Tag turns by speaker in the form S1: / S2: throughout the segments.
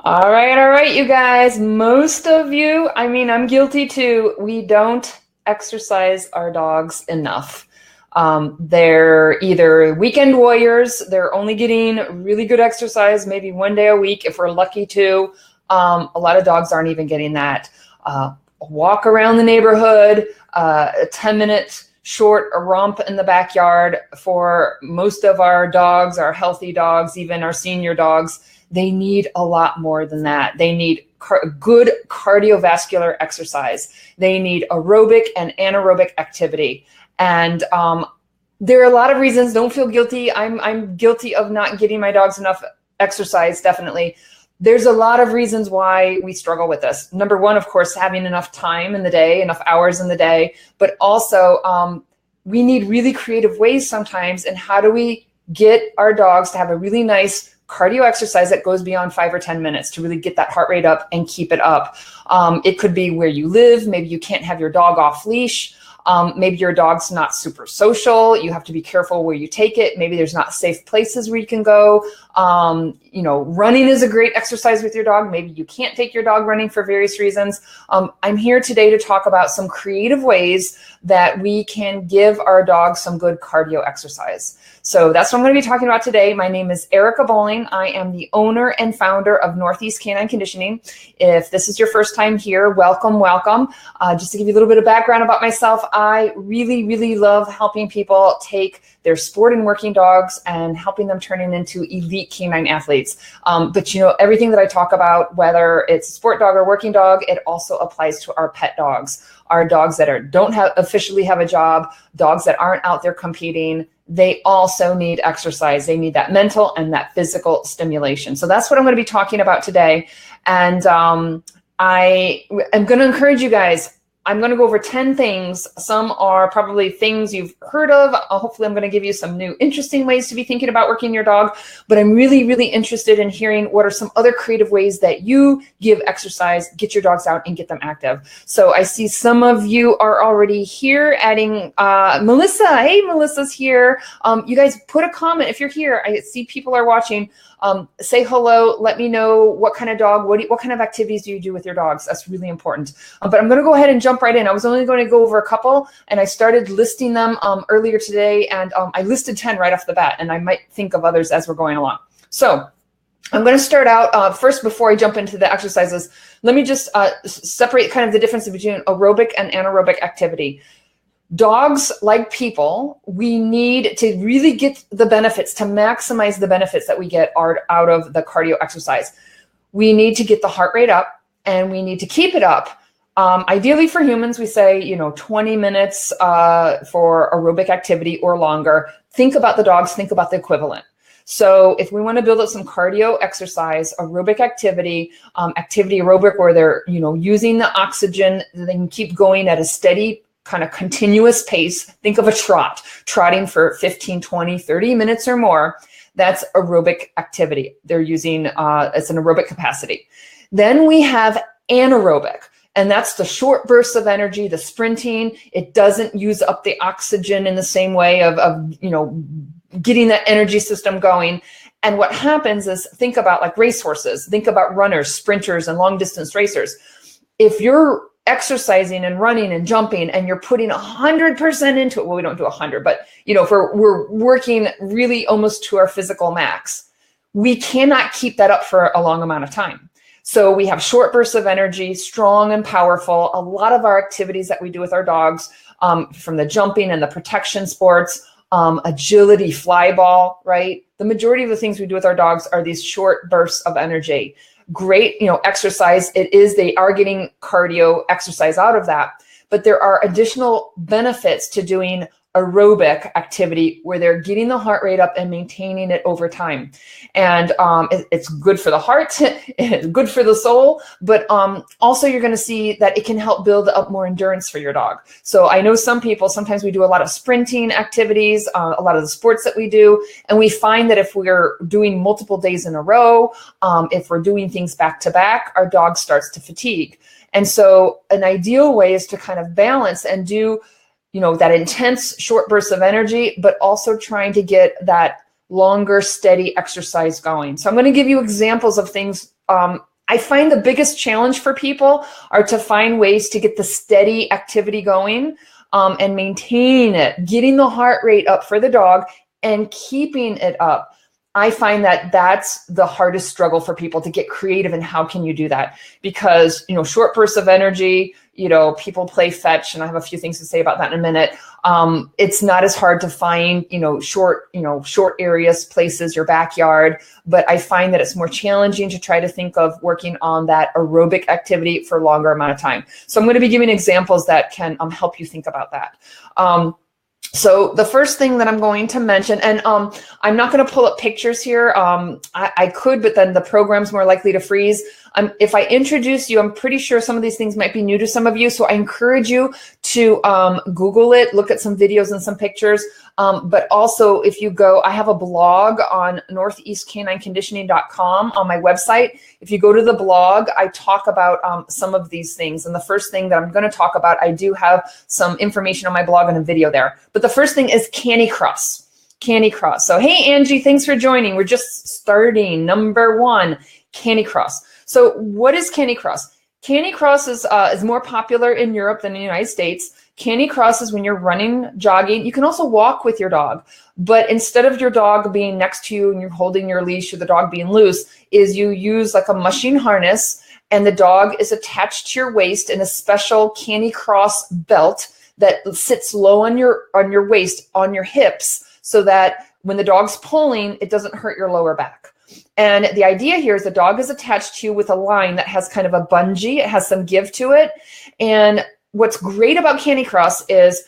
S1: All right, you guys. Most of you, I'm guilty too. We don't exercise our dogs enough. They're either weekend warriors, they're only getting really good exercise, maybe one day a week if we're lucky to. A lot of dogs aren't even getting that. A walk around the neighborhood, a 10-minute short romp in the backyard for most of our dogs, our healthy dogs, even our senior dogs. They need a lot more than that. They need good cardiovascular exercise. They need aerobic and anaerobic activity. And there are a lot of reasons. Don't feel guilty. I'm guilty of not getting my dogs enough exercise, definitely. There's a lot of reasons why we struggle with this. Number one, of course, having enough time in the day, enough hours in the day, but also we need really creative ways sometimes. And how do we get our dogs to have a really nice cardio exercise that goes beyond 5 or 10 minutes to really get that heart rate up and keep it up? It could be where you live. Maybe you can't have your dog off leash. Maybe your dog's not super social. You have to be careful where you take it. Maybe there's not safe places where you can go. Running is a great exercise with your dog. Maybe you can't take your dog running for various reasons. I'm here today to talk about some creative ways that we can give our dogs some good cardio exercise. So that's what I'm going to be talking about today. My name is Erica Bowling. I am the owner and founder of Northeast Canine Conditioning. If this is your first time here, welcome, welcome. Just to give you a little bit of background about myself, I really, really love helping people take their sport and working dogs and helping them turn it into elite canine athletes. But everything that I talk about, whether it's a sport dog or working dog, it also applies to our pet dogs. Our dogs that don't officially have a job, dogs that aren't out there competing, they also need exercise. They need that mental and that physical stimulation. So that's what I'm going to be talking about today. And I am going to encourage you guys. I'm going to go over 10 things. Some are probably things you've heard of. Hopefully, I'm going to give you some new interesting ways to be thinking about working your dog. But I'm really, really interested in hearing what are some other creative ways that you give exercise, get your dogs out and get them active. So I see some of you are already here, adding Melissa. Hey, Melissa's here. You guys put a comment if you're here. I see people are watching. Say hello. Let me know what kind of dog, what kind of activities do you do with your dogs? That's really important. But I'm going to go ahead and jump right in. I was only going to go over a couple, and I started listing them earlier today, and I listed 10 right off the bat, and I might think of others as we're going along. So I'm going to start out first, before I jump into the exercises. Let me just separate kind of the difference between aerobic and anaerobic activity. Dogs, like people, we need to really get the benefits, to maximize the benefits that we get out of the cardio exercise. We need to get the heart rate up, and we need to keep it up. Ideally for humans, we say, 20 minutes for aerobic activity or longer. Think about the dogs, think about the equivalent. So if we want to build up some cardio exercise, aerobic activity, aerobic, where they're, using the oxygen, they can keep going at a steady kind of continuous pace. Think of a trotting for 15, 20, 30 minutes or more. That's aerobic activity. They're using, it's an aerobic capacity. Then we have anaerobic, and that's the short bursts of energy, the sprinting. It doesn't use up the oxygen in the same way of getting that energy system going. And what happens is, think about like racehorses, think about runners, sprinters, and long distance racers. If you're exercising and running and jumping and you're putting 100% into it, well, we don't do 100, but if we're working really almost to our physical max, we cannot keep that up for a long amount of time. So we have short bursts of energy, strong and powerful. A lot of our activities that we do with our dogs, from the jumping and the protection sports, agility, fly ball, right? The majority of the things we do with our dogs are these short bursts of energy. Great, exercise. They are getting cardio exercise out of that, but there are additional benefits to doing aerobic activity where they're getting the heart rate up and maintaining it over time. And it's good for the heart, it's good for the soul, but also you're going to see that it can help build up more endurance for your dog. So I know sometimes we do a lot of sprinting activities, a lot of the sports that we do, and we find that if we're doing multiple days in a row, if we're doing things back to back, our dog starts to fatigue. And so an ideal way is to kind of balance and do that intense short burst of energy, but also trying to get that longer, steady exercise going. So I'm going to give you examples of things I find the biggest challenge for people are to find ways to get the steady activity going and maintain it, getting the heart rate up for the dog and keeping it up. I find that that's the hardest struggle for people, to get creative in how can you do that? Because, short bursts of energy, people play fetch, and I have a few things to say about that in a minute. It's not as hard to find, short areas, places, your backyard, but I find that it's more challenging to try to think of working on that aerobic activity for a longer amount of time. So I'm going to be giving examples that can help you think about that. So the first thing that I'm going to mention, and I'm not going to pull up pictures here. I could, but then the program's more likely to freeze. If I introduce you, I'm pretty sure some of these things might be new to some of you. So I encourage you to Google it, look at some videos and some pictures. But also, if you go, I have a blog on northeastcanineconditioning.com on my website. If you go to the blog, I talk about some of these things. And the first thing that I'm going to talk about, I do have some information on my blog and a video there. But the first thing is Canicross. Canicross. So, hey, Angie, thanks for joining. We're just starting. Number 1, Canicross. So what is Canicross? Canicross is more popular in Europe than in the United States. Canicross is when you're running, jogging. You can also walk with your dog, but instead of your dog being next to you and you're holding your leash or the dog being loose, is you use like a mushing harness, and the dog is attached to your waist in a special Canicross belt that sits low on your waist, on your hips, so that when the dog's pulling, it doesn't hurt your lower back. And the idea here is the dog is attached to you with a line that has kind of a bungee. It has some give to it. And what's great about Canicross is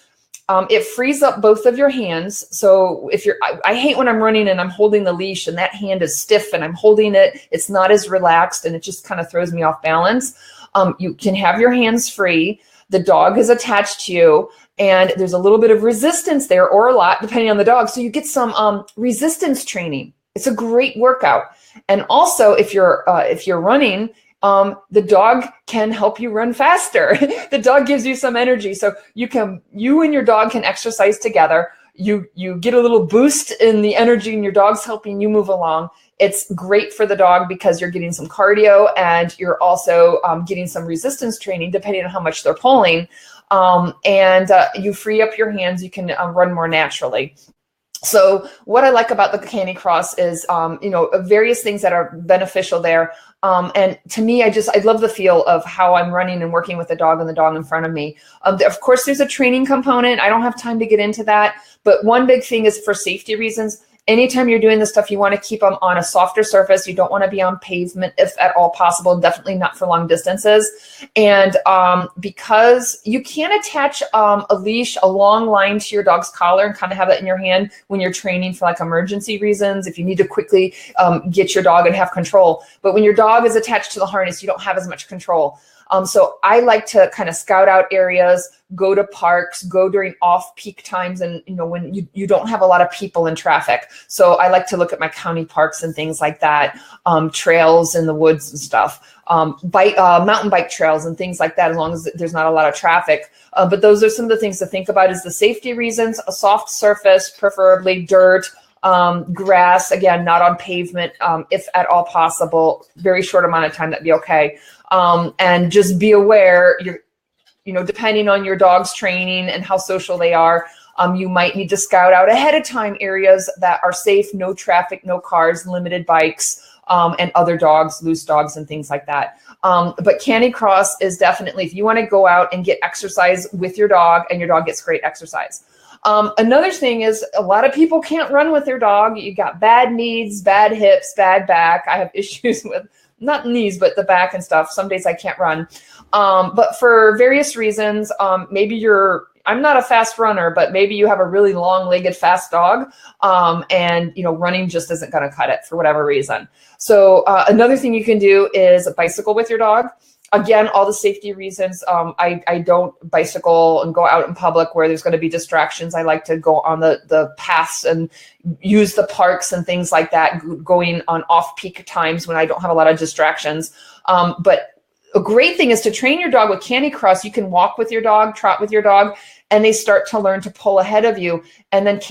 S1: it frees up both of your hands. So if I hate when I'm running and I'm holding the leash and that hand is stiff and I'm holding it, it's not as relaxed and it just kind of throws me off balance. You can have your hands free. The dog is attached to you, and there's a little bit of resistance there, or a lot, depending on the dog. So you get some resistance training. It's a great workout. And also, if you're running, the dog can help you run faster. The dog gives you some energy, so you and your dog can exercise together. You get a little boost in the energy, and your dog's helping you move along. It's great for the dog because you're getting some cardio, and you're also getting some resistance training, depending on how much they're pulling. And you free up your hands. You can run more naturally. So what I like about the Canicross is, various things that are beneficial there. And to me, I love the feel of how I'm running and working with the dog and the dog in front of me. Of course, there's a training component. I don't have time to get into that. But one big thing is for safety reasons. Anytime you're doing this stuff, you want to keep them on a softer surface. You don't want to be on pavement if at all possible, definitely not for long distances. And because you can attach a leash, a long line to your dog's collar and kind of have that in your hand when you're training for like emergency reasons, if you need to quickly get your dog and have control. But when your dog is attached to the harness, you don't have as much control. So I like to kind of scout out areas, go to parks, go during off-peak times, and when you don't have a lot of people in traffic. So I like to look at my county parks and things like that, trails in the woods and stuff, mountain bike trails and things like that, as long as there's not a lot of traffic. But those are some of the things to think about: is the safety reasons, a soft surface, preferably dirt, grass, again, not on pavement, if at all possible, very short amount of time, that'd be okay. And just be aware, depending on your dog's training and how social they are, you might need to scout out ahead of time areas that are safe, no traffic, no cars, limited bikes, and other dogs, loose dogs and things like that. But Canicross is definitely, if you want to go out and get exercise with your dog and your dog gets great exercise. Another thing is a lot of people can't run with their dog. You got bad knees, bad hips, bad back. I have issues with not knees, but the back and stuff. Some days I can't run. But for various reasons, maybe I'm not a fast runner, but maybe you have a really long-legged fast dog, and running just isn't going to cut it for whatever reason. So another thing you can do is bicycle with your dog. Again, all the safety reasons. I don't bicycle and go out in public where there's going to be distractions. I like to go on the paths and use the parks and things like that, going on off-peak times when I don't have a lot of distractions. But a great thing is to train your dog with Canicross. You can walk with your dog, trot with your dog, and they start to learn to pull ahead of you. And then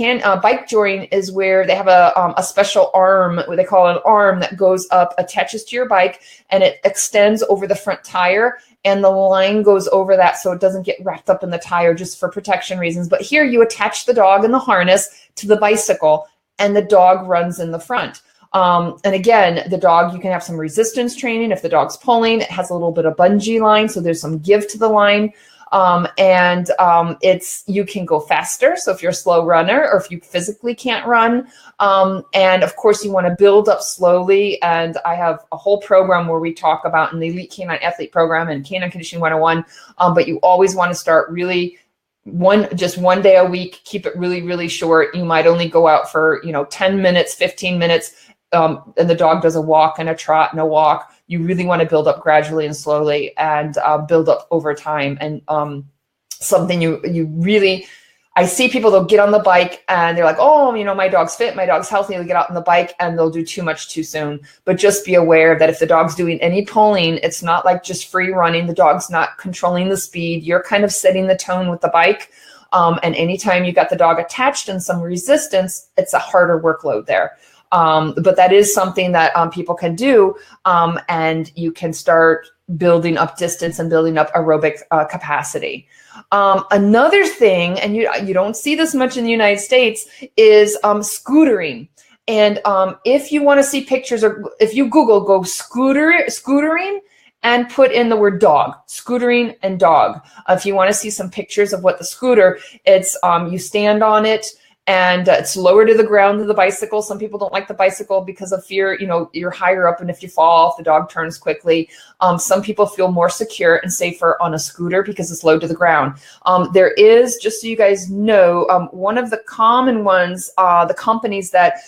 S1: bike joring is where they have a special arm, what they call an arm, that goes up, attaches to your bike, and it extends over the front tire, and the line goes over that so it doesn't get wrapped up in the tire, just for protection reasons. But here you attach the dog in the harness to the bicycle, and the dog runs in the front. And again, the dog, you can have some resistance training. If the dog's pulling, it has a little bit of bungee line, so there's some give to the line. You can go faster. So if you're a slow runner, or if you physically can't run, and of course you want to build up slowly. And I have a whole program where we talk about in the Elite Canine Athlete program and Canine Conditioning 101. But you always want to start really just one day a week, keep it really, really short. You might only go out for, 10 minutes, 15 minutes. And the dog does a walk and a trot and a walk. You really want to build up gradually and slowly, and build up over time. And something you really, I see people, they'll get on the bike and they're like, oh, my dog's fit, my dog's healthy. They'll get out on the bike and they'll do too much too soon. But just be aware that if the dog's doing any pulling, it's not like just free running. The dog's not controlling the speed. You're kind of setting the tone with the bike. And anytime you got the dog attached and some resistance, it's a harder workload there. But that is something that people can do, and you can start building up distance and building up aerobic capacity. Another thing, and you don't see this much in the United States, is scootering. And if you want to see pictures, or if you Google, go scootering, and put in the word dog, scootering and dog. If you want to see some pictures of what the scooter, it's you stand on it, and it's lower to the ground than the bicycle. Some people don't like the bicycle because of fear. You're higher up, and if you fall off, the dog turns quickly. Some people feel more secure and safer on a scooter because it's low to the ground. There is, just so you guys know, one of the common ones, the companies that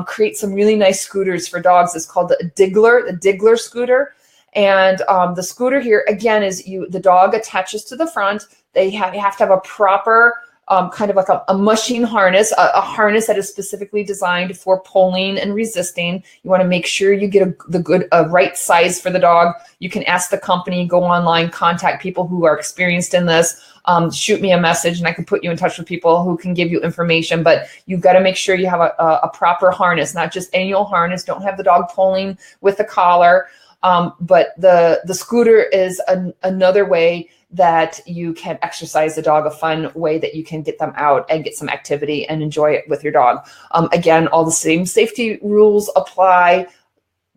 S1: create some really nice scooters for dogs is called the Diggler scooter. And the scooter here, again, is the dog attaches to the front. You have to have a proper kind of like a mushing harness, a harness that is specifically designed for pulling and resisting. You want to make sure you get the right size for the dog. You can ask the company, go online, contact people who are experienced in this, shoot me a message, and I can put you in touch with people who can give you information. But you've got to make sure you have a proper harness, not just any old harness. Don't have the dog pulling with the collar. But the scooter is another way that you can exercise the dog, a fun way that you can get them out and get some activity and enjoy it with your dog. Again, all the same safety rules apply,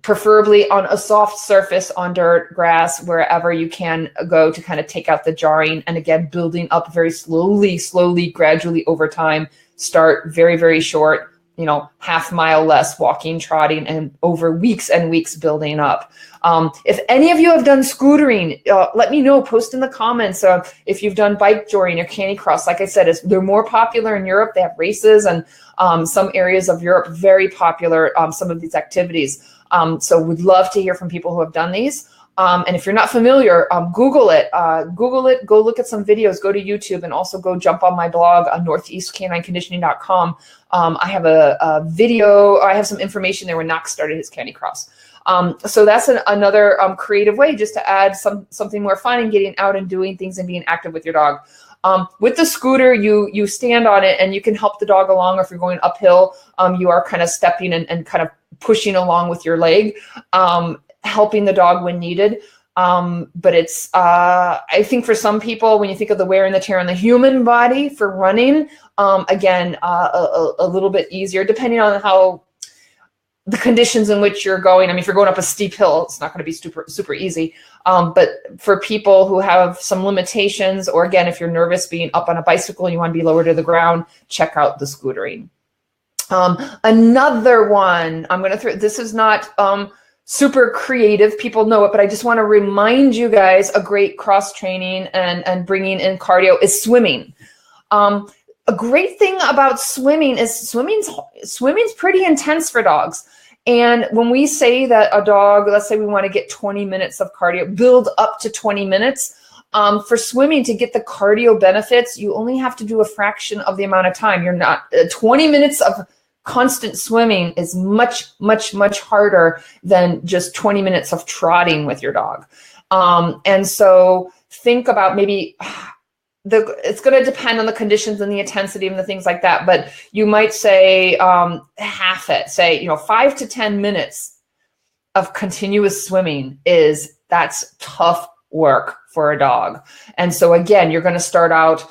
S1: preferably on a soft surface, on dirt, grass, wherever you can go to kind of take out the jarring. And again, building up very slowly, gradually over time. Start very, very short, half mile less, walking, trotting, and over weeks and weeks building up. If any of you have done scootering, let me know, post in the comments if you've done bike joring or canicross. Like I said, they're more popular in Europe. They have races, and some areas of Europe, very popular, some of these activities. So we'd love to hear from people who have done these. And if you're not familiar, Google it, go look at some videos, go to YouTube, and also go jump on my blog on northeastcanineconditioning.com. I have a video, I have some information there when Knox started his canicross. So that's another creative way just to add something more fun and getting out and doing things and being active with your dog. With the scooter, you stand on it and you can help the dog along. Or if you're going uphill, you are kind of stepping and kind of pushing along with your leg, helping the dog when needed. But it's, I think for some people, when you think of the wear and the tear on the human body for running, again, a little bit easier, depending on how the conditions in which you're going. I mean, if you're going up a steep hill, it's not going to be super easy. But for people who have some limitations, or again, if you're nervous being up on a bicycle and you want to be lower to the ground, check out the scootering. Another one I'm going to throw, this is not super creative, people know it, but I just want to remind you guys, a great cross training and bringing in cardio is swimming. A great thing about swimming is swimming's pretty intense for dogs. And when we say that a dog, let's say we want to get 20 minutes of cardio, build up to 20 minutes, for swimming, to get the cardio benefits, you only have to do a fraction of the amount of time. You're not 20 minutes of constant swimming is much harder than just 20 minutes of trotting with your dog. And so think about maybe it's going to depend on the conditions and the intensity and the things like that. But you might say half it, say, 5 to 10 minutes of continuous swimming that's tough work for a dog. And so again, you're going to start out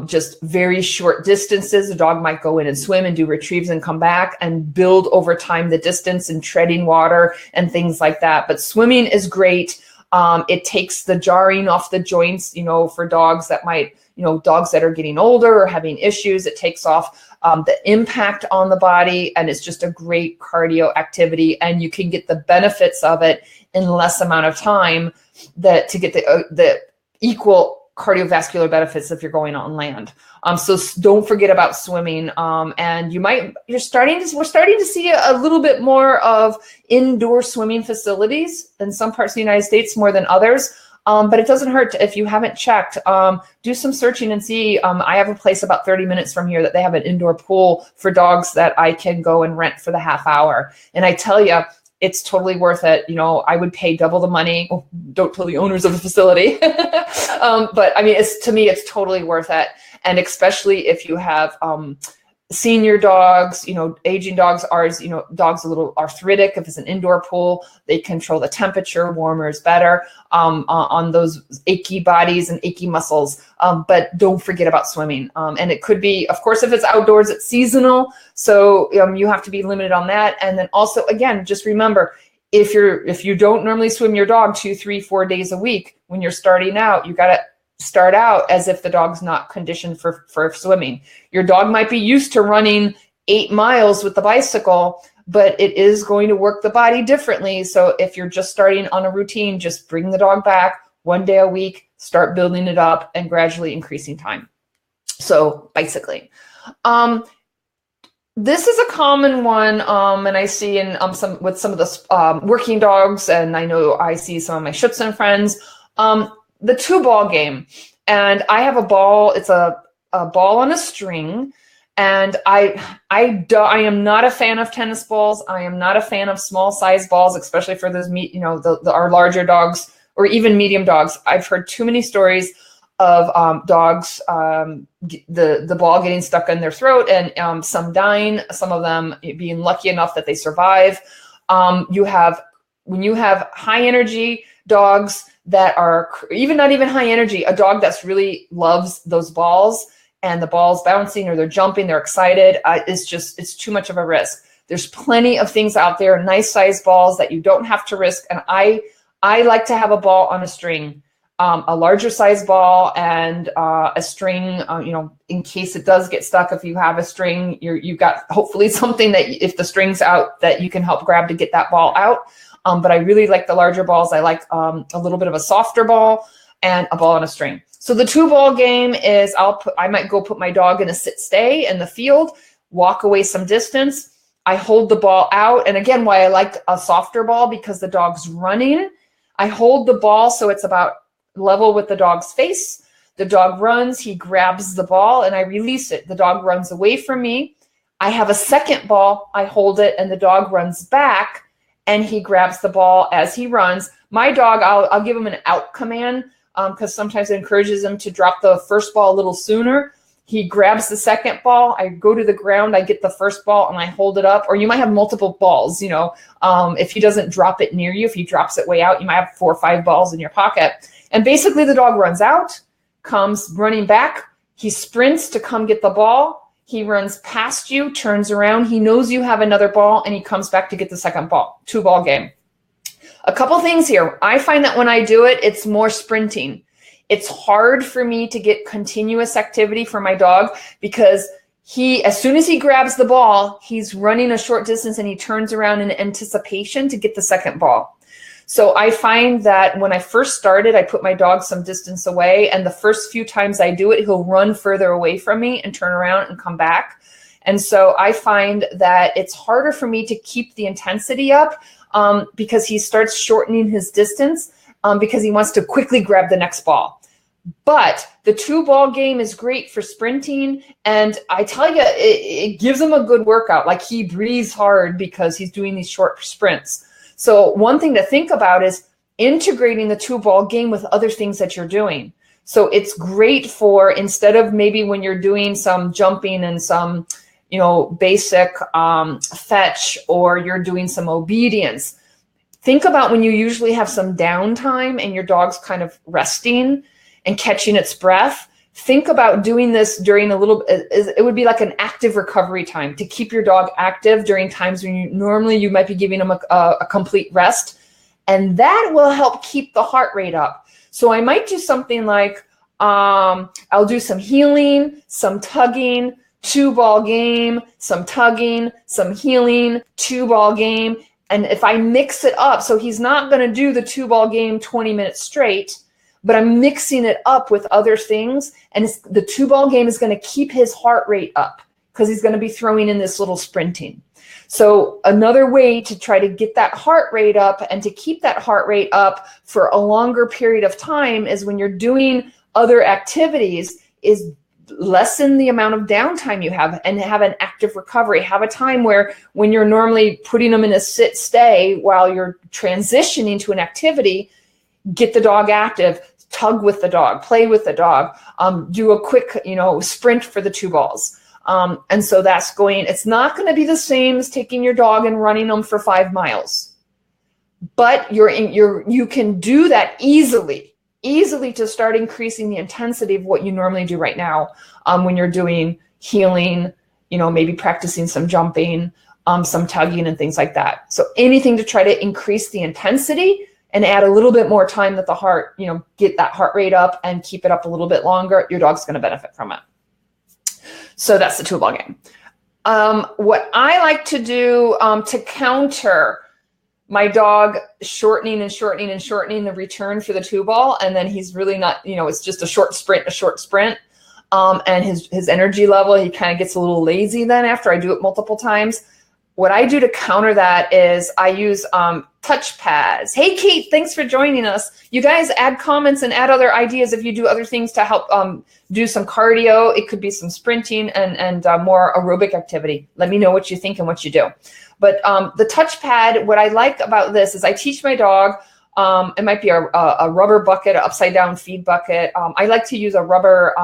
S1: just very short distances. The dog might go in and swim and do retrieves and come back and build over time the distance and treading water and things like that. But swimming is great. It takes the jarring off the joints, for dogs that might, dogs that are getting older or having issues. It takes off the impact on the body, and it's just a great cardio activity, and you can get the benefits of it in less amount of time to get the equal cardiovascular benefits if you're going on land. So don't forget about swimming. And we're starting to see a little bit more of indoor swimming facilities in some parts of the United States more than others. But it doesn't hurt if you haven't checked, do some searching and see. I have a place about 30 minutes from here that they have an indoor pool for dogs that I can go and rent for the half hour. And I tell you, it's totally worth it. I would pay double the money. Oh, don't tell the owners of the facility. But I mean, to me, it's totally worth it. And especially if you have senior dogs, aging dogs, dogs a little arthritic. If it's an indoor pool, they control the temperature. Warmer is better on those achy bodies and achy muscles. But don't forget about swimming. And it could be, of course, if it's outdoors, it's seasonal. So you have to be limited on that. And then also, again, just remember, if you don't normally swim your dog 2, 3, 4 days a week, when you're starting out, you got to start out as if the dog's not conditioned for swimming. Your dog might be used to running 8 miles with the bicycle, but it is going to work the body differently. So if you're just starting on a routine, just bring the dog back 1 day a week, start building it up and gradually increasing time. So bicycling. This is a common one, and I see in some of the working dogs, and I know I see some of my Schutzhund friends, the 2-ball game. And I have a ball. It's a ball on a string. And I am not a fan of tennis balls. I am not a fan of small size balls, especially for those our larger dogs or even medium dogs. I've heard too many stories of dogs, the ball getting stuck in their throat and some dying, some of them being lucky enough that they survive. When you have high energy dogs that are not even high energy, a dog that's really loves those balls and the ball's bouncing or they're jumping, they're excited, it's too much of a risk. There's plenty of things out there, nice size balls that you don't have to risk. And I like to have a ball on a string, a larger size ball and a string, in case it does get stuck. If you have a string, you've got hopefully something that if the string's out that you can help grab to get that ball out. But I really like the larger balls. I like a little bit of a softer ball and a ball on a string. So the 2-ball game is I might go put my dog in a sit-stay in the field, walk away some distance. I hold the ball out. And again, why I like a softer ball, because the dog's running. I hold the ball so it's about level with the dog's face. The dog runs, he grabs the ball and I release it. The dog runs away from me. I have a second ball, I hold it and the dog runs back and he grabs the ball as he runs. My dog, I'll give him an out command because sometimes it encourages him to drop the first ball a little sooner. He grabs the second ball. I go to the ground. I get the first ball and I hold it up. Or you might have multiple balls. If he doesn't drop it near you, if he drops it way out, you might have 4 or 5 balls in your pocket. And basically the dog runs out, comes running back. He sprints to come get the ball. He runs past you, turns around. He knows you have another ball and he comes back to get the second ball. 2-ball game. A couple things here. I find that when I do it, it's more sprinting. It's hard for me to get continuous activity for my dog because as soon as he grabs the ball, he's running a short distance and he turns around in anticipation to get the second ball. So I find that when I first started, I put my dog some distance away, and the first few times I do it, he'll run further away from me and turn around and come back. And so I find that it's harder for me to keep the intensity up because he starts shortening his distance because he wants to quickly grab the next ball. But the 2-ball game is great for sprinting. And I tell you, it gives him a good workout. Like he breathes hard because he's doing these short sprints. So one thing to think about is integrating the 2-ball game with other things that you're doing. So it's great for, instead of maybe when you're doing some jumping and some, basic fetch, or you're doing some obedience, think about when you usually have some downtime and your dog's kind of resting and catching its breath. Think about doing this during it would be like an active recovery time to keep your dog active during times when you might be giving them a complete rest. And that will help keep the heart rate up. So I might do something like, I'll do some healing, some tugging, 2-ball game, some tugging, some healing, 2-ball game. And if I mix it up, so he's not going to do the 2-ball game 20 minutes straight, but I'm mixing it up with other things. And the 2-ball game is going to keep his heart rate up because he's going to be throwing in this little sprinting. So another way to try to get that heart rate up and to keep that heart rate up for a longer period of time is when you're doing other activities, is lessen the amount of downtime you have and have an active recovery. Have a time where when you're normally putting them in a sit stay while you're transitioning to an activity, get the dog active, tug with the dog, play with the dog, do a quick, sprint for the 2 balls. And so it's not going to be the same as taking your dog and running them for 5 miles, but you can do that easily to start increasing the intensity of what you normally do right now when you're doing healing, maybe practicing some jumping, some tugging and things like that. So anything to try to increase the intensity and add a little bit more time that the heart, get that heart rate up and keep it up a little bit longer, your dog's going to benefit from it. So that's the 2-ball game. What I like to do to counter my dog shortening the return for the 2-ball, and then he's really not, it's just a short sprint, and his energy level, he kind of gets a little lazy then after I do it multiple times. What I do to counter that is I use touch pads. Hey, Kate, thanks for joining us. You guys add comments and add other ideas if you do other things to help do some cardio. It could be some sprinting and more aerobic activity. Let me know what you think and what you do. But the touch pad, what I like about this is I teach my dog, it might be a rubber bucket, an upside down feed bucket. I like to use a rubber,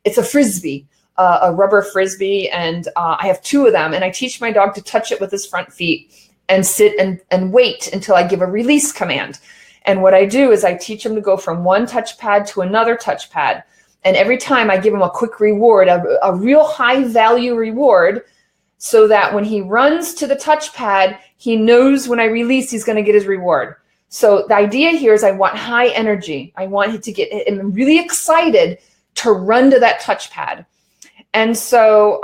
S1: it's a Frisbee. A rubber Frisbee, and I have 2 of them, and I teach my dog to touch it with his front feet and sit and wait until I give a release command. And what I do is I teach him to go from one touch pad to another touch pad, and every time I give him a quick reward, a real high value reward, so that when he runs to the touch pad, he knows when I release he's going to get his reward. So the idea here is I want high energy. I want him to get him really excited to run to that touch pad. And so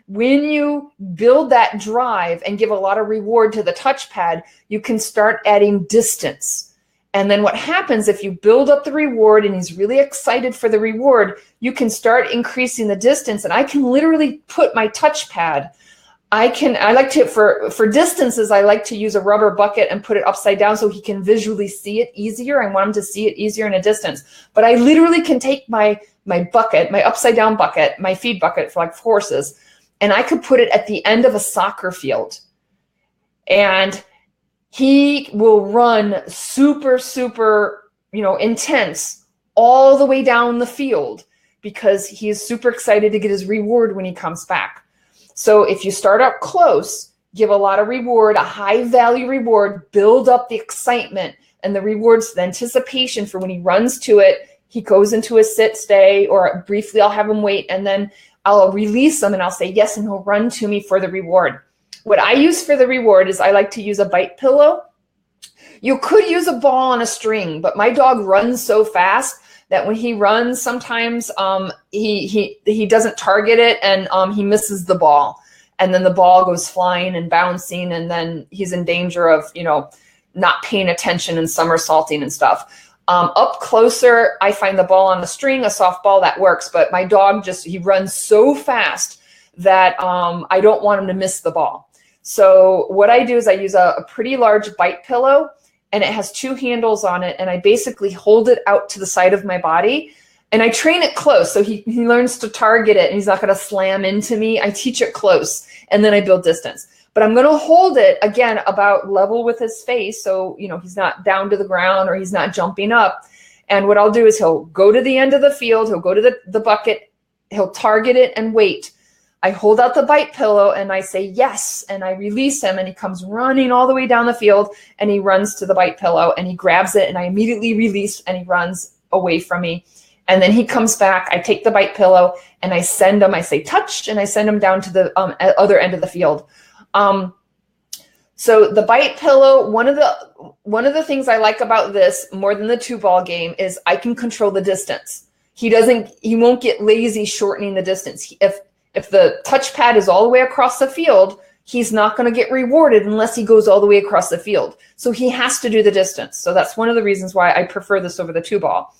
S1: when you build that drive and give a lot of reward to the touchpad, you can start adding distance. And then what happens if you build up the reward and he's really excited for the reward, you can start increasing the distance. And I can literally put my touchpad. I like to, for distances, I like to use a rubber bucket and put it upside down so he can visually see it easier. I want him to see it easier in a distance. But I literally can take my bucket, my upside down bucket, my feed bucket for like horses, and I could put it at the end of a soccer field. And he will run super, super, intense all the way down the field because he is super excited to get his reward when he comes back. So if you start up close, give a lot of reward, a high value reward, build up the excitement and the rewards, the anticipation for when he runs to it, he goes into a sit stay, or briefly I'll have him wait, and then I'll release him and I'll say yes, and he'll run to me for the reward. What I use for the reward is I like to use a bite pillow. You could use a ball on a string, but my dog runs so fast that when he runs, sometimes he doesn't target it, and he misses the ball. And then the ball goes flying and bouncing, and then he's in danger of, not paying attention and somersaulting and stuff. Up closer, I find the ball on the string, a soft ball, that works. But my dog he runs so fast that I don't want him to miss the ball. So what I do is I use a pretty large bite pillow, and it has 2 handles on it. And I basically hold it out to the side of my body, and I train it close. So he learns to target it, and he's not going to slam into me. I teach it close, and then I build distance. But I'm going to hold it, again, about level with his face. So, he's not down to the ground or he's not jumping up. And what I'll do is he'll go to the end of the field, he'll go to the bucket, he'll target it and wait. I hold out the bite pillow and I say yes, and I release him, and he comes running all the way down the field, and he runs to the bite pillow and he grabs it, and I immediately release, and he runs away from me. And then he comes back, I take the bite pillow and I send him, I say touch, and I send him down to the other end of the field. So the bite pillow, one of the things I like about this more than the 2-ball game is I can control the distance. He won't get lazy shortening the distance. If the touchpad is all the way across the field, he's not going to get rewarded unless he goes all the way across the field. So he has to do the distance. So that's one of the reasons why I prefer this over the 2-ball.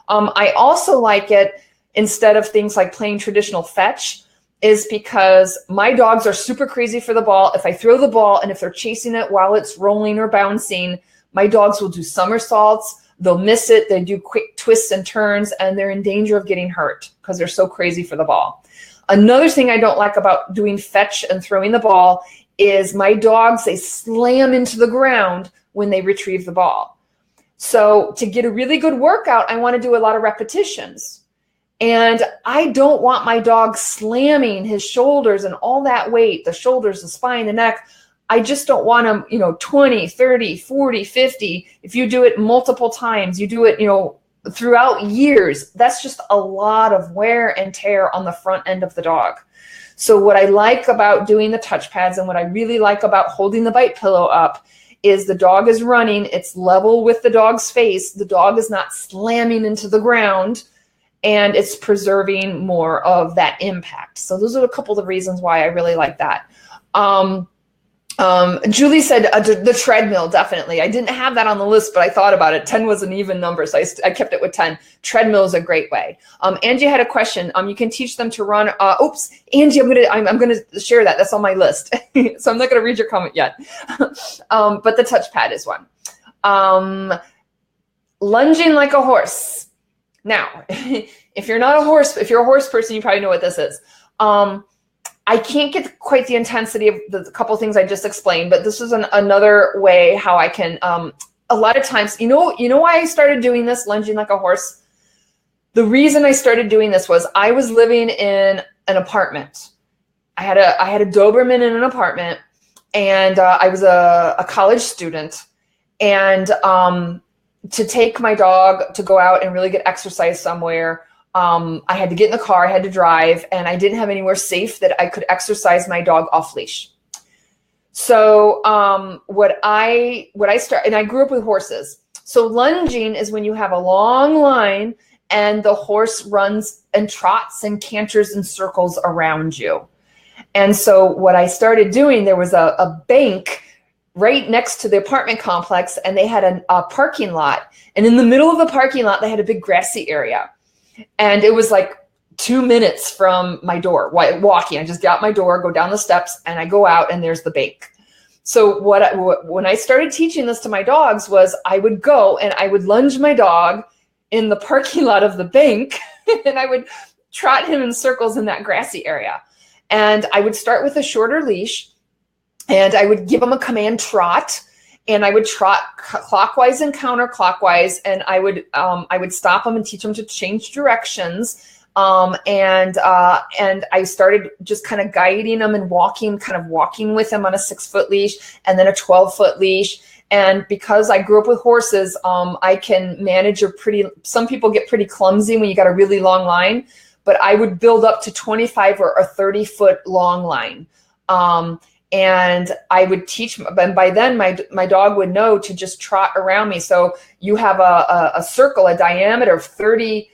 S1: I also like it instead of things like playing traditional fetch, is because my dogs are super crazy for the ball. If I throw the ball and if they're chasing it while it's rolling or bouncing, my dogs will do somersaults. They'll miss it. They do quick twists and turns, and they're in danger of getting hurt because they're so crazy for the ball. Another thing I don't like about doing fetch and throwing the ball is my dogs, they slam into the ground when they retrieve the ball. So to get a really good workout, I want to do a lot of repetitions. And I don't want my dog slamming his shoulders and all that weight, the shoulders, the spine, the neck. I just don't want him, 20, 30, 40, 50. If you do it multiple times, you do it, throughout years, that's just a lot of wear and tear on the front end of the dog. So what I like about doing the touch pads, and what I really like about holding the bite pillow up, is the dog is running, it's level with the dog's face, the dog is not slamming into the ground, and it's preserving more of that impact. So those are a couple of the reasons why I really like that. Julie said the treadmill, definitely. I didn't have that on the list, but I thought about it. 10 was an even number, so I kept it with 10. Treadmill is a great way. Angie had a question. You can teach them to run. Angie, I'm gonna share that. That's on my list, so I'm not gonna read your comment yet. But the touchpad is one. Lunging like a horse. Now, if you're a horse person, you probably know what this is. I can't get quite the intensity of the couple things I just explained, but this is another way how I can, a lot of times, you know why I started doing this, lunging like a horse? The reason I started doing this was I was living in an apartment. I had a Doberman in an apartment, and I was a college student, and to take my dog to go out and really get exercise somewhere, I had to get in the car, I had to drive, and I didn't have anywhere safe that I could exercise my dog off leash. So what I started, and I grew up with horses. So lunging is when you have a long line and the horse runs and trots and canters in circles around you. And so what I started doing, there was a bank right next to the apartment complex, and they had a parking lot. And in the middle of the parking lot, they had a big grassy area. And it was like 2 minutes from my door, walking. I just get out my door, go down the steps, and I go out, and there's the bank. So when I started teaching this to my dogs was I would go and I would lunge my dog in the parking lot of the bank, and I would trot him in circles in that grassy area. And I would start with a shorter leash, and I would give him a command trot, and I would trot clockwise and counterclockwise, and I would stop him and teach him to change directions. And I started just kind of guiding him and walking with him on a 6-foot leash, and then a 12-foot leash. And because I grew up with horses, I can manage some people get pretty clumsy when you got a really long line, but I would build up to 25 or a 30-foot long line. And I would teach, and by then my dog would know to just trot around me. So you have a circle, a diameter of 30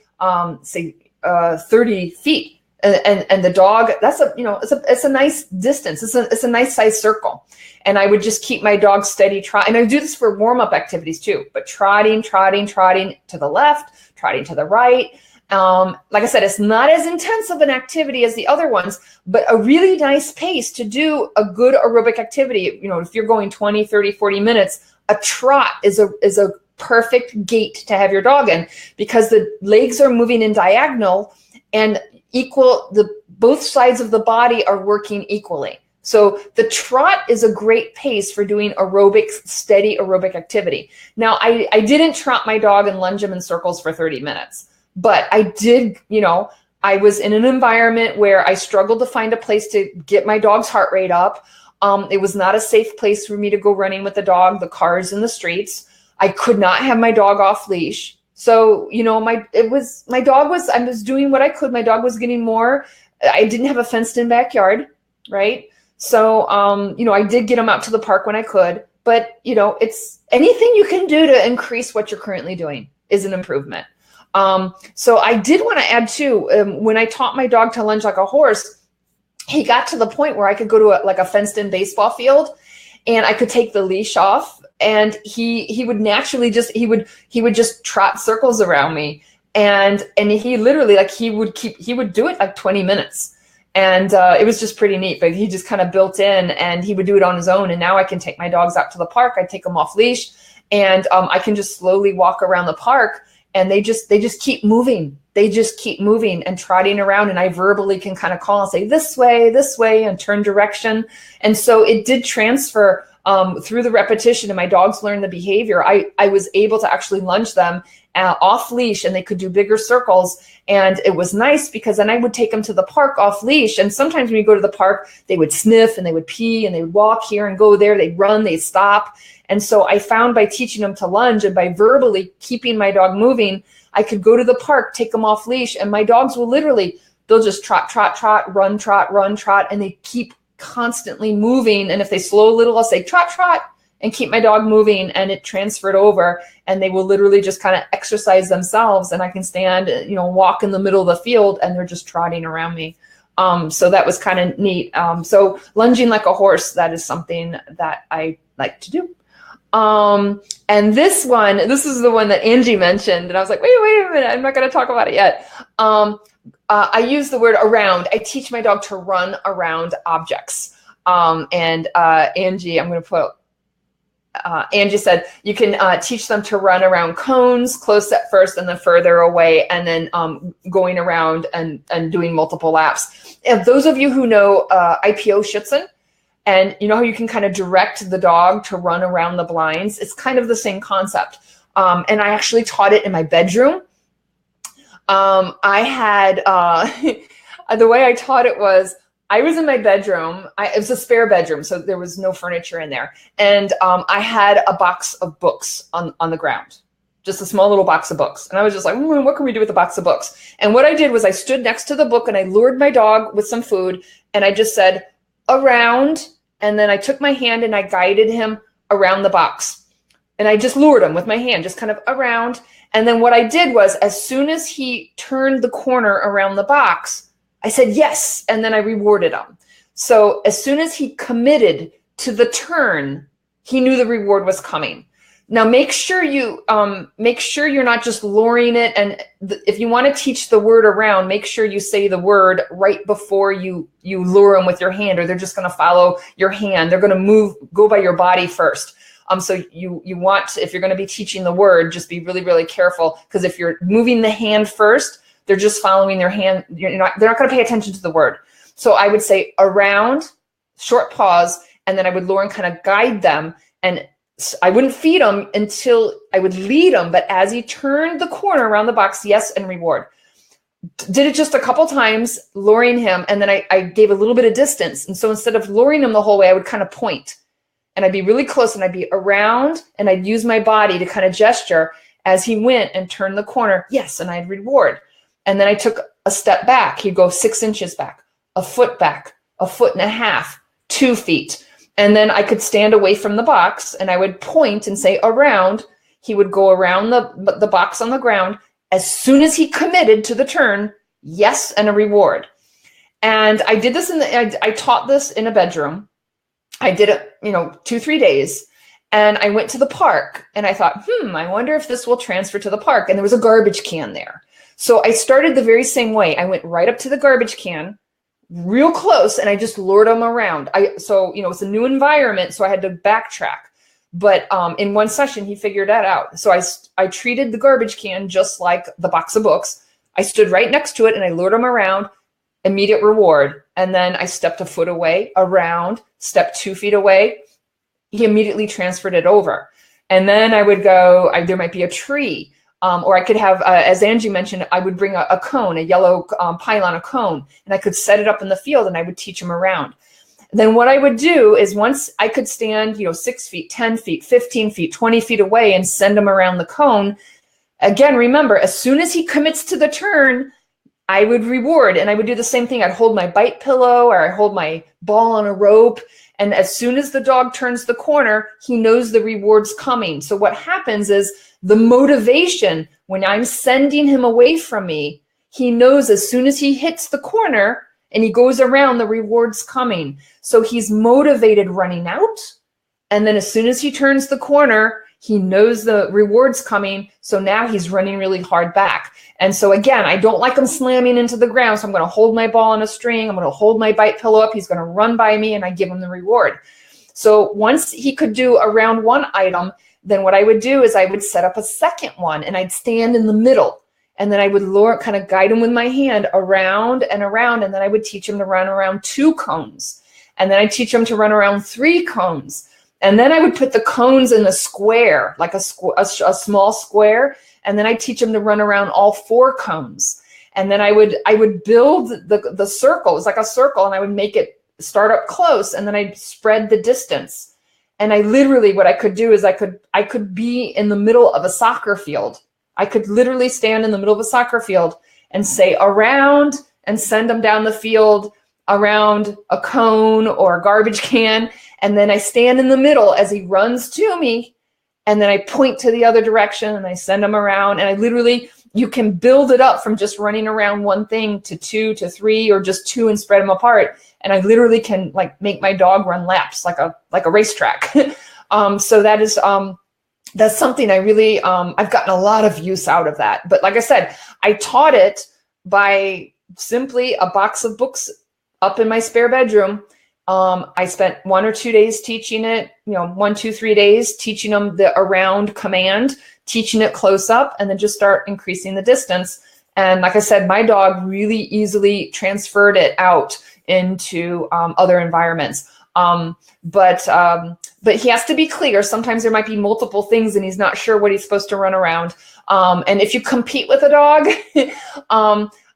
S1: feet. And the dog, it's a nice distance. It's a nice size circle. And I would just keep my dog steady trot. And I do this for warm-up activities too, but trotting to the left, trotting to the right. Like I said, it's not as intense of an activity as the other ones, but a really nice pace to do a good aerobic activity. If you're going 20, 30, 40 minutes, a trot is a perfect gait to have your dog in, because the legs are moving in diagonal and both sides of the body are working equally. So the trot is a great pace for doing aerobic, steady aerobic activity. Now, I didn't trot my dog and lunge him in circles for 30 minutes, but I did, I was in an environment where I struggled to find a place to get my dog's heart rate up. It was not a safe place for me to go running with the dog, the cars and the streets. I could not have my dog off leash. So, I was doing what I could. My dog was getting more. I didn't have a fenced in backyard, right? So, I did get him out to the park when I could, but, it's anything you can do to increase what you're currently doing is an improvement. So I did want to add too, when I taught my dog to lunge like a horse, he got to the point where I could go to a fenced in baseball field and I could take the leash off and he would naturally he would just trot circles around me. And he literally he would do it like 20 minutes. And it was just pretty neat, but he just kind of built in and he would do it on his own. And now I can take my dogs out to the park. I take them off leash and I can just slowly walk around the park and they just keep moving. They just keep moving and trotting around. And I verbally can kind of call and say this way and turn direction. And so it did transfer through the repetition and my dogs learned the behavior. I was able to actually lunge them off leash and they could do bigger circles. And it was nice because then I would take them to the park off leash. And sometimes when you go to the park, they would sniff and they would pee and they would walk here and go there. They'd run, they'd stop. And so I found by teaching them to lunge and by verbally keeping my dog moving, I could go to the park, take them off leash, and my dogs will they'll just trot, run, trot, and they keep constantly moving. And if they slow a little, I'll say trot, and keep my dog moving, and it transferred over, and they will literally just kind of exercise themselves, and I can stand, walk in the middle of the field, and they're just trotting around me. So that was kind of neat. So lunging like a horse, that is something that I like to do. And this is the one that Angie mentioned, and I was like, wait a minute, I'm not going to talk about it yet. I use the word around. I teach my dog to run around objects. Angie, I'm going to put, Angie said, you can teach them to run around cones, close at first and then further away, and then going around and doing multiple laps. If those of you who know IPO Schutzen, and you know how you can kind of direct the dog to run around the blinds, it's kind of the same concept. And I actually taught it in my bedroom. I had, the way I taught it was, I was in my bedroom. It was a spare bedroom, so there was no furniture in there. And I had a box of books on the ground, just a small little box of books. And I was just like, what can we do with a box of books? And what I did was I stood next to the book and I lured my dog with some food. And I just said, around. And then I took my hand and I guided him around the box. And I just lured him with my hand, just kind of around. And then what I did was, as soon as he turned the corner around the box, I said, yes. And then I rewarded him. So as soon as he committed to the turn, he knew the reward was coming. Now, make sure you're not just luring it. And if you want to teach the word around, make sure you say the word right before you lure them with your hand, or they're just going to follow your hand. They're going to go by your body first. So you want, if you're going to be teaching the word, just be really, really careful, because if you're moving the hand first, they're just following their hand. They're not going to pay attention to the word. So I would say around, short pause, and then I would lure and kind of guide them. And I wouldn't feed him until I would lead him. But as he turned the corner around the box, yes, and reward. Did it just a couple times, luring him. And then I gave a little bit of distance. And so instead of luring him the whole way, I would kind of point. And I'd be really close and I'd be around and I'd use my body to kind of gesture as he went and turned the corner. Yes, and I'd reward. And then I took a step back. He'd go 6 inches back, a foot back, a foot and a half, 2 feet. And then I could stand away from the box and I would point and say around. He would go around the box on the ground. As soon as he committed to the turn, yes, and a reward. And I did this I taught this in a bedroom. I did it, 2-3 days. And I went to the park and I thought, I wonder if this will transfer to the park. And there was a garbage can there. So I started the very same way. I went right up to the garbage can, real close, and I just lured him around. It's a new environment, so I had to backtrack. But in one session, he figured that out. So I treated the garbage can just like the box of books. I stood right next to it and I lured him around. immediate reward. And then I stepped a foot away, around, stepped 2 feet away. He immediately transferred it over. And then I would go, there might be a tree, or I could have, as Angie mentioned, I would bring a cone, a yellow pylon, a cone, and I could set it up in the field and I would teach him around. Then what I would do is once I could stand, 6 feet, 10 feet, 15 feet, 20 feet away and send him around the cone. Again, remember, as soon as he commits to the turn, I would reward, and I would do the same thing. I'd hold my bite pillow or I hold my ball on a rope. And as soon as the dog turns the corner, he knows the reward's coming. So what happens is the motivation, when I'm sending him away from me, he knows as soon as he hits the corner and he goes around, the reward's coming. So he's motivated running out. And then as soon as he turns the corner, he knows the reward's coming. So now he's running really hard back. And so again, I don't like him slamming into the ground. So I'm going to hold my ball on a string. I'm going to hold my bite pillow up. He's going to run by me and I give him the reward. So once he could do around one item, then what I would do is I would set up a second one and I'd stand in the middle. And then I would kind of guide him with my hand around and around. And then I would teach him to run around 2 cones. And then I'd teach him to run around 3 cones. And then I would put the cones in a square, like a small square. And then I'd teach him to run around all 4 cones. And then I would build the circle. It was like a circle, and I would make it start up close, and then I'd spread the distance. And I literally, what I could do is I could be in the middle of a soccer field. I could literally stand in the middle of a soccer field and say around and send them down the field around a cone or a garbage can. And then I stand in the middle as he runs to me. And then I point to the other direction and I send him around. And I literally, you can build it up from just running around one thing to 2 to 3 or just 2 and spread them apart. And I literally can make my dog run laps like a racetrack. So that is, that's something I really, I've gotten a lot of use out of that. But like I said, I taught it by simply a box of books up in my spare bedroom. I spent 1 or 2 days teaching it, 1, 2, 3 days, teaching them the around command, teaching it close up, and then just start increasing the distance. And like I said, my dog really easily transferred it out into other environments. But he has to be clear. Sometimes there might be multiple things and he's not sure what he's supposed to run around. And if you compete with a dog,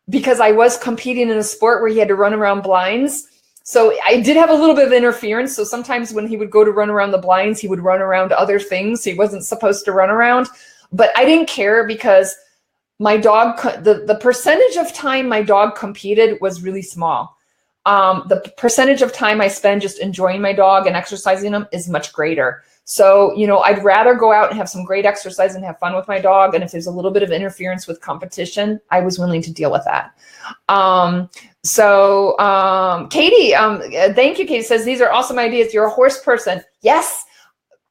S1: because I was competing in a sport where he had to run around blinds, so I did have a little bit of interference. So sometimes when he would go to run around the blinds, he would run around other things he wasn't supposed to run around. But I didn't care because my dog, the percentage of time my dog competed was really small. The percentage of time I spend just enjoying my dog and exercising him is much greater. So, I'd rather go out and have some great exercise and have fun with my dog. And if there's a little bit of interference with competition, I was willing to deal with that. Katie, thank you. Katie says, these are awesome ideas. You're a horse person. Yes,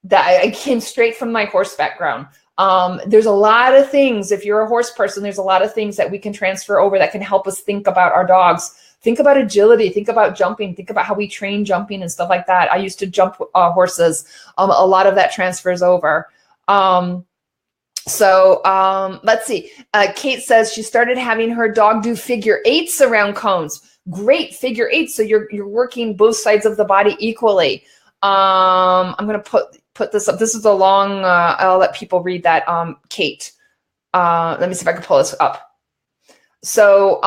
S1: that I came straight from my horse background. There's a lot of things. If you're a horse person, there's a lot of things that we can transfer over that can help us think about our dogs. Think about agility, think about jumping, think about how we train jumping and stuff like that. I used to jump horses. A lot of that transfers over. Let's see. Kate says she started having her dog do figure 8s around cones. Great, figure 8. So you're working both sides of the body equally. I'm going to put this up. This is a long, I'll let people read that. Kate, let me see if I can pull this up. So,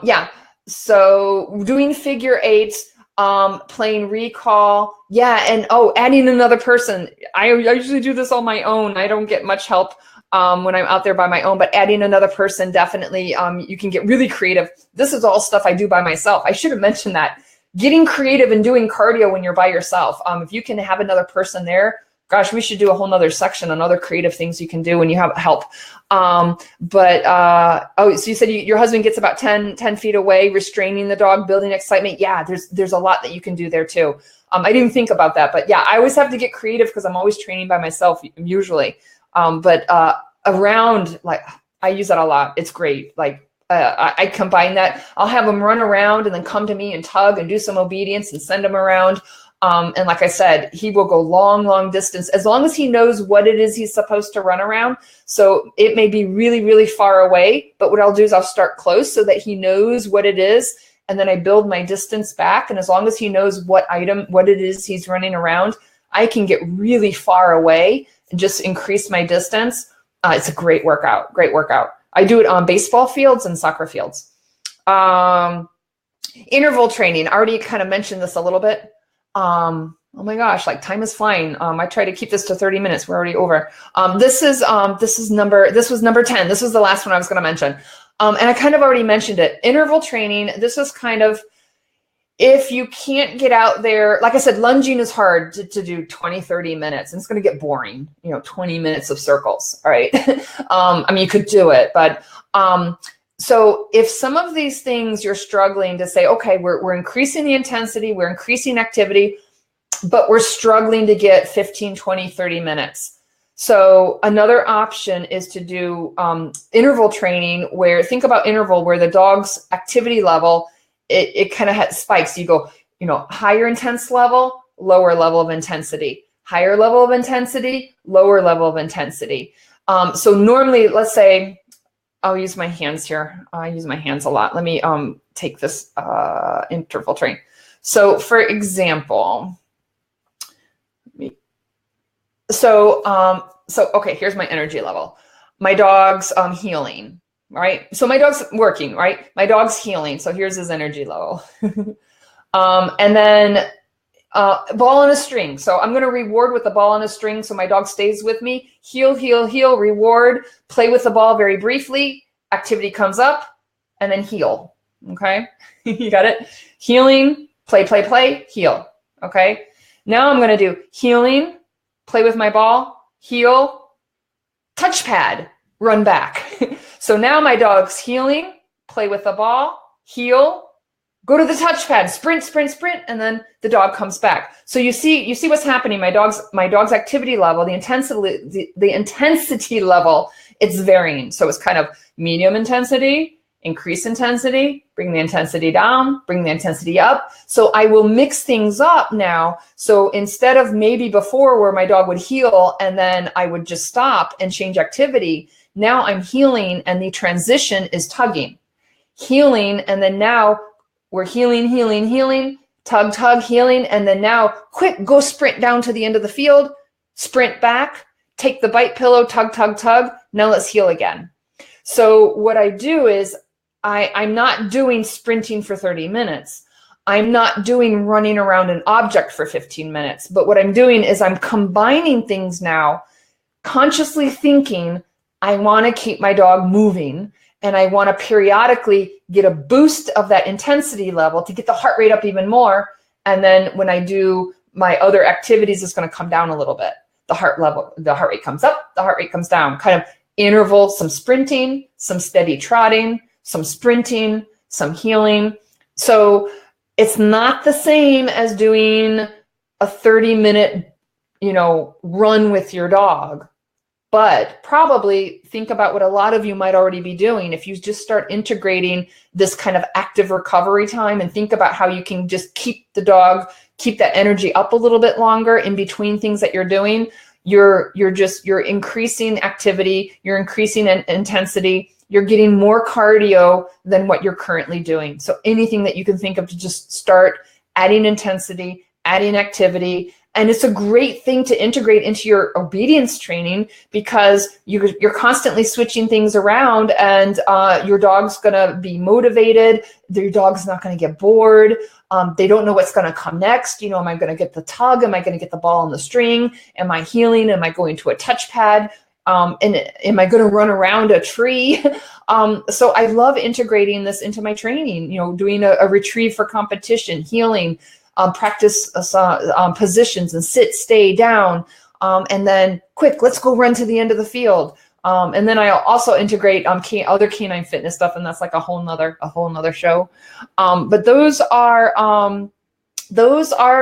S1: yeah. So doing figure 8s, playing recall. Yeah. And adding another person. I usually do this on my own. I don't get much help when I'm out there by my own, but adding another person, definitely, you can get really creative. This is all stuff I do by myself. I should have mentioned that. Getting creative and doing cardio when you're by yourself. If you can have another person there, gosh, we should do a whole nother section on other creative things you can do when you have help. So you said your husband gets about 10 feet away, restraining the dog, building excitement. Yeah, there's a lot that you can do there too. I didn't think about that, but yeah, I always have to get creative because I'm always training by myself usually. Around, I use that a lot. It's great. I combine that. I'll have him run around and then come to me and tug and do some obedience and send him around. And like I said, he will go long, long distance as long as he knows what it is he's supposed to run around. So it may be really, really far away, but what I'll do is I'll start close so that he knows what it is. and then I build my distance back. And as long as he knows what it is he's running around, I can get really far away and just increase my distance. It's a great workout, great workout. I do it on baseball fields and soccer fields. Interval training, I already kind of mentioned this a little bit. Oh my gosh, like time is flying. I try to keep this to 30 minutes. We're already over. This was number 10. This was the last one I was going to mention. And I kind of already mentioned it. Interval training, this is kind of, if you can't get out there, like I said, lunging is hard to do 20, 30 minutes, and it's going to get boring, 20 minutes of circles. All right. I mean, you could do it, but, so if some of these things you're struggling to say, okay, we're increasing the intensity, we're increasing activity, but we're struggling to get 15, 20, 30 minutes. So another option is to do interval training, where think about interval, where the dog's activity level, it kind of has spikes. You go, higher intense level, lower level of intensity, higher level of intensity, lower level of intensity. So normally, let's say, I'll use my hands here. I use my hands a lot. Let me take this interval train. So for example, okay, here's my energy level. My dog's healing, right? So my dog's working, right? My dog's healing. So here's his energy level. And then ball on a string. So I'm going to reward with the ball on a string so my dog stays with me. Heal, heal, heal, reward, play with the ball very briefly. Activity comes up, and then heal. Okay? You got it? Healing, play, play, play, heal. Okay? Now I'm going to do healing, play with my ball, heal, touchpad, run back. So now my dog's healing, play with the ball, heal, go to the touchpad, sprint, sprint, sprint, and then the dog comes back. So you see what's happening. My dog's activity level, the intensity level, it's varying. So it's kind of medium intensity, increase intensity, bring the intensity down, bring the intensity up. So I will mix things up now. So instead of maybe before where my dog would heal and then I would just stop and change activity, now I'm healing and the transition is tugging. Healing, and then now we're healing, healing, healing, tug, tug, healing, and then now quick, go sprint down to the end of the field, sprint back, take the bite pillow, tug, tug, tug. Now let's heal again. So what I do is I'm not doing sprinting for 30 minutes. I'm not doing running around an object for 15 minutes. But what I'm doing is I'm combining things now, consciously thinking, I want to keep my dog moving, and I want to periodically get a boost of that intensity level to get the heart rate up even more. And then when I do my other activities, it's going to come down a little bit. The heart rate comes up, the heart rate comes down. Kind of interval, some sprinting, some steady trotting, some sprinting, some healing. So it's not the same as doing a 30-minute, run with your dog. But probably think about what a lot of you might already be doing. If you just start integrating this kind of active recovery time and think about how you can just keep that energy up a little bit longer in between things that you're doing, you're increasing activity, you're increasing intensity, you're getting more cardio than what you're currently doing. So anything that you can think of to just start adding intensity, adding activity. And it's a great thing to integrate into your obedience training, because you're constantly switching things around, and your dog's going to be motivated. Your dog's not going to get bored. They don't know what's going to come next. Am I going to get the tug? Am I going to get the ball on the string? Am I healing? Am I going to a touchpad? And am I going to run around a tree? So I love integrating this into my training, doing a retrieve for competition, healing, practice positions and sit, stay down, and then quick, let's go run to the end of the field. And then I also integrate other canine fitness stuff, and that's like a whole nother show. But those are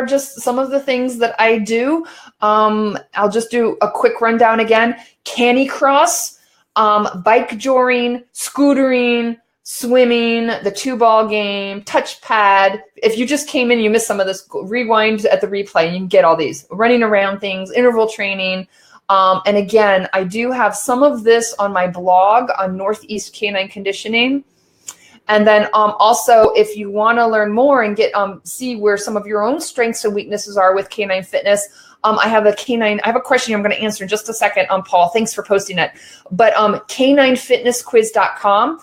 S1: just some of the things that I do. I'll just do a quick rundown again. Canicross, bike joring, scootering, swimming, the 2-ball game, touchpad. If you just came in, you missed some of this, rewind at the replay and you can get all these. Running around things, interval training. And again, I do have some of this on my blog on Northeast Canine Conditioning. And then also, if you want to learn more and get see where some of your own strengths and weaknesses are with canine fitness, I have a question I'm going to answer in just a second. Paul, thanks for posting it. But caninefitnessquiz.com.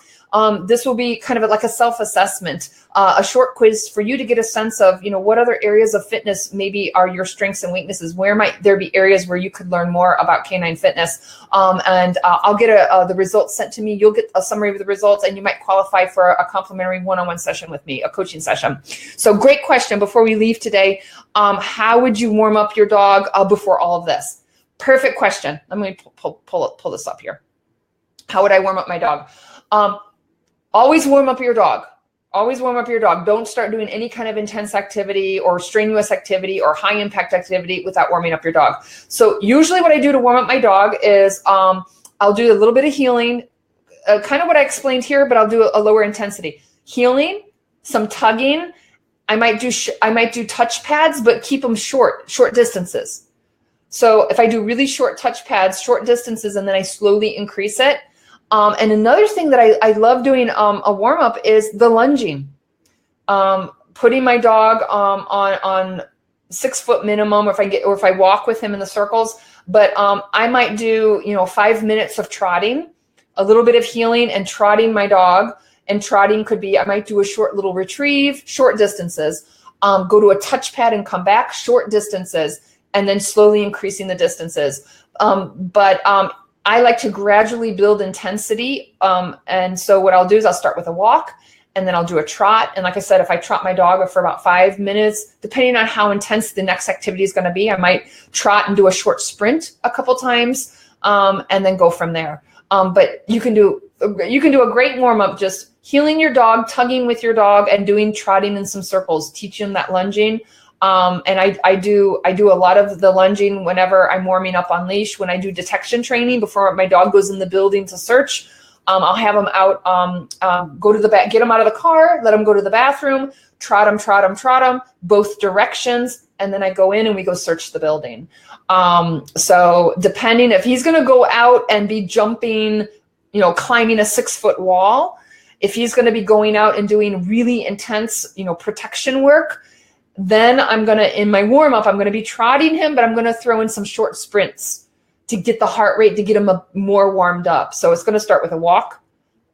S1: This will be kind of like a self-assessment, a short quiz for you to get a sense of, what other areas of fitness maybe are your strengths and weaknesses. Where might there be areas where you could learn more about canine fitness? And I'll get the results sent to me. You'll get a summary of the results, and you might qualify for a complimentary one-on-one session with me, a coaching session. So great question. Before we leave today, how would you warm up your dog before all of this? Perfect question. Let me pull this up here. How would I warm up my dog? Always warm up your dog. Always warm up your dog. Don't start doing any kind of intense activity or strenuous activity or high impact activity without warming up your dog. So usually what I do to warm up my dog is I'll do a little bit of healing, kind of what I explained here, but I'll do a lower intensity. Healing, some tugging. I might do touch pads, but keep them short distances. So if I do really short touch pads, short distances, and then I slowly increase it. And another thing that I love doing a warm up is the lunging. Putting my dog on 6 foot minimum, if I walk with him in the circles. But I might do 5 minutes of trotting, a little bit of healing, and trotting my dog. And trotting could be, I might do a short little retrieve, short distances. Go to a touch pad and come back, short distances, and then slowly increasing the distances. I like to gradually build intensity. And so what I'll do is I'll start with a walk, and then I'll do a trot. And like I said, if I trot my dog for about 5 minutes, depending on how intense the next activity is going to be, I might trot and do a short sprint a couple times, and then go from there. But you can do a great warm up, just healing your dog, tugging with your dog, and doing trotting in some circles, teaching that lunging. And I do a lot of the lunging whenever I'm warming up on leash. When I do detection training before my dog goes in the building to search, I'll have them out, go to the back, get them out of the car, let them go to the bathroom, trot them, both directions, and then I go in and we go search the building. So depending if he's going to go out and be jumping, climbing a 6 foot wall, if he's going to be going out and doing really intense, protection work, then in my warm up, I'm going to be trotting him, but I'm going to throw in some short sprints to get the heart rate, to get him more warmed up. So it's going to start with a walk,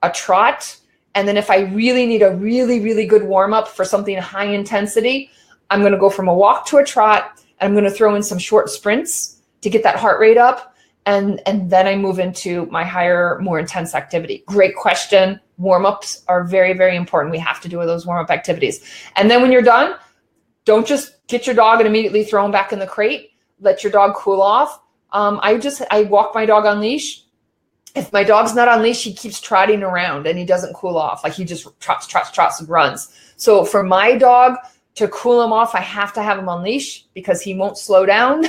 S1: a trot. And then if I really need a really, really good warm up for something high intensity, I'm going to go from a walk to a trot, and I'm going to throw in some short sprints to get that heart rate up. And then I move into my higher, more intense activity. Great question. Warm-ups are very, very important. We have to do those warm-up activities. And then when you're done, don't just get your dog and immediately throw him back in the crate. Let your dog cool off. I walk my dog on leash. If my dog's not on leash, he keeps trotting around and he doesn't cool off. Like he just trots and runs. So for my dog to cool him off, I have to have him on leash because he won't slow down.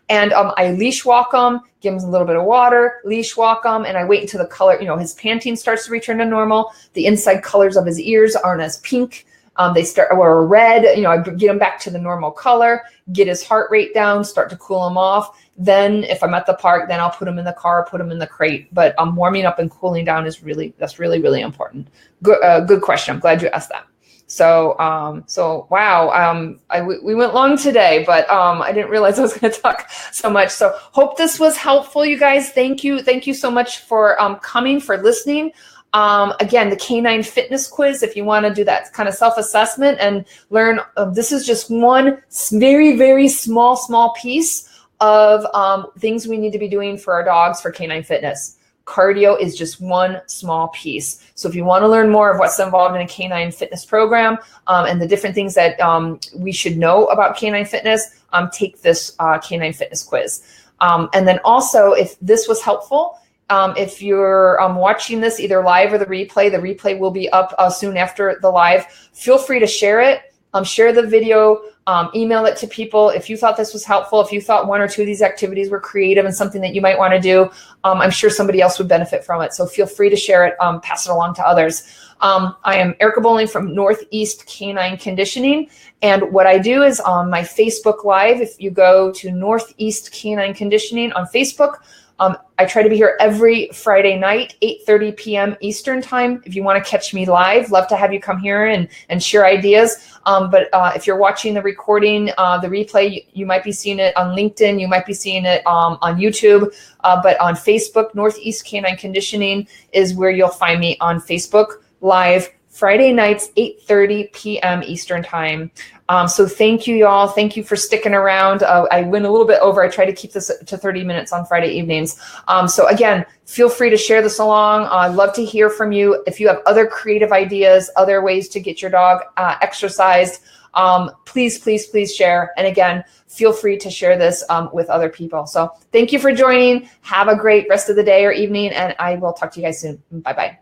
S1: And I leash walk him, give him a little bit of water, leash walk him, and I wait until the color, his panting starts to return to normal. The inside colors of his ears aren't as pink. They start or red, I get him back to the normal color, get his heart rate down, start to cool him off. Then if I'm at the park, then I'll put him in the car, put him in the crate. But warming up and cooling down that's really, really important. Good question. I'm glad you asked that. So wow. We went long today, but I didn't realize I was going to talk so much. So hope this was helpful, you guys. Thank you so much for coming, for listening. Again, the Canine Fitness Quiz, if you want to do that kind of self-assessment and learn, this is just one very, very small piece of things we need to be doing for our dogs for canine fitness. Cardio is just one small piece. So if you want to learn more of what's involved in a canine fitness program and the different things that we should know about canine fitness, take this Canine Fitness Quiz. And then also, if this was helpful, if you're watching this either live or the replay will be up soon after the live. Feel free to share it. Share the video, email it to people. If you thought this was helpful, if you thought one or two of these activities were creative and something that you might want to do, I'm sure somebody else would benefit from it. So feel free to share it, pass it along to others. I am Erica Bowling from Northeast Canine Conditioning. And what I do is on my Facebook Live, if you go to Northeast Canine Conditioning on Facebook, I try to be here every Friday night, 8:30 p.m. Eastern time. If you want to catch me live, love to have you come here and share ideas. But if you're watching the recording, the replay, you might be seeing it on LinkedIn. You might be seeing it on YouTube. But on Facebook, Northeast Canine Conditioning is where you'll find me on Facebook live Friday nights, 8:30 p.m. Eastern time. So thank you, y'all. Thank you for sticking around. I went a little bit over. I try to keep this to 30 minutes on Friday evenings. So again, feel free to share this along. I'd love to hear from you. If you have other creative ideas, other ways to get your dog exercised, please, please, please share. And again, feel free to share this with other people. So thank you for joining. Have a great rest of the day or evening, and I will talk to you guys soon. Bye-bye.